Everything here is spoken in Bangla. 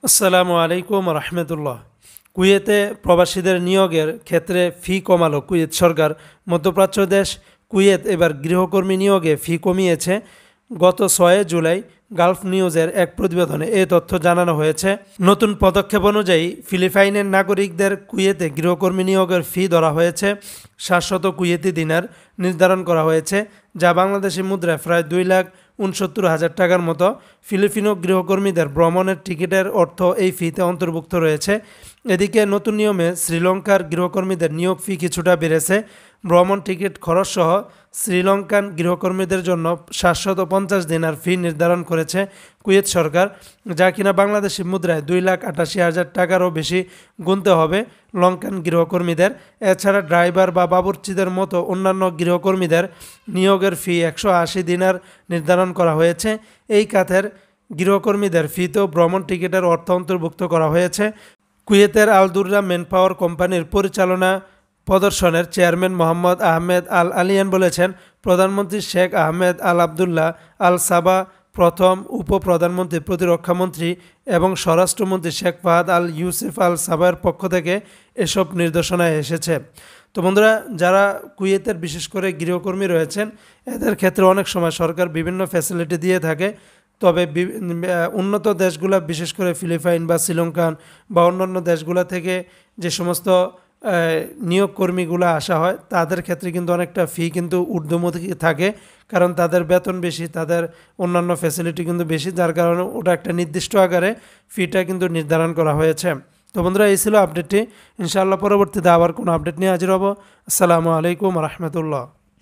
আসসালামু আলাইকুম রহমতুল্লাহ। কুয়েতে প্রবাসীদের নিয়োগের ক্ষেত্রে ফি কমালো কুয়েত সরকার। মধ্যপ্রাচ্য দেশ কুয়েত এবার গৃহকর্মী নিয়োগে ফি কমিয়েছে। গত 6 জুলাই গালফ নিউজের এক প্রতিবেদনে এই তথ্য জানানো হয়েছে। নতুন পদক্ষেপ অনুযায়ী ফিলিপাইনের নাগরিকদের কুয়েতে গৃহকর্মী নিয়োগের ফি ধরা হয়েছে 700 কুয়েতি দিনার নির্ধারণ করা হয়েছে, যা বাংলাদেশি মুদ্রায় প্রায় 2,69,000 টাকার মতো। ফিলিপিনো গৃহকর্মীদের ভ্রমণের টিকিটের অর্থ এই ফিতে অন্তর্ভুক্ত রয়েছে। এদিকে নতুন নিয়মে শ্রীলঙ্কার গৃহকর্মীদের নিয়োগ ফি কিছুটা বেড়েছে। ভ্রমণ টিকিট খরচসহ শ্রীলঙ্কান গৃহকর্মীদের জন্য 750 দিনার ফি নির্ধারণ করেছে কুয়েত সরকার, যা কিনা বাংলাদেশি মুদ্রায় 2,88,000 টাকারও বেশি গুনতে হবে লঙ্কান গৃহকর্মীদের। এছাড়া ড্রাইভার বা বাবুর্চিদের মতো অন্যান্য গৃহকর্মীদের নিয়োগের ফি 180 দিনার নির্ধারণ করা হয়েছে। এই খাতের গৃহকর্মীদের ফিতেও ভ্রমণ টিকিটের অর্থ অন্তর্ভুক্ত করা হয়েছে। কুয়েতের আলদুররা ম্যানপাওয়ার কোম্পানির পরিচালনা প্রদর্শনের চেয়ারম্যান মোহাম্মদ আহমেদ আল আলিয়ান বলেছেন, প্রধানমন্ত্রী শেখ আহমেদ আল আবদুল্লাহ আল সাবা, প্রথম উপপ্রধানমন্ত্রী, প্রতিরক্ষামন্ত্রী এবং স্বরাষ্ট্রমন্ত্রী শেখ ফাহাদ আল ইউসুফ আল সাবায়ের পক্ষ থেকে এসব নির্দেশনা এসেছে। তো বন্ধুরা, যারা কুয়েতের বিশেষ করে গৃহকর্মী রয়েছেন, এদের ক্ষেত্রে অনেক সময় সরকার বিভিন্ন ফ্যাসিলিটি দিয়ে থাকে। তবে উন্নত দেশগুলো, বিশেষ করে ফিলিপাইন বা শ্রীলঙ্কান বা অন্যান্য দেশগুলো থেকে যে সমস্ত নিয়োগ কর্মীগুলো আসা হয়, তাদের ক্ষেত্রে কিন্তু অনেকটা ফি কিন্তু ঊর্ধ্বমুখী থাকে, কারণ তাদের বেতন বেশি, তাদের অন্যান্য ফ্যাসিলিটি কিন্তু বেশি, যার কারণে ওটা একটা নির্দিষ্ট আকারে ফিটা কিন্তু নির্ধারণ করা হয়েছে। তো বন্ধুরা, এই ছিল আপডেটটি। ইনশাআল্লাহ পরবর্তীতে আবার কোনো আপডেট নিয়ে হাজির হব। আসসালামু আলাইকুম রহমতুল্লাহ।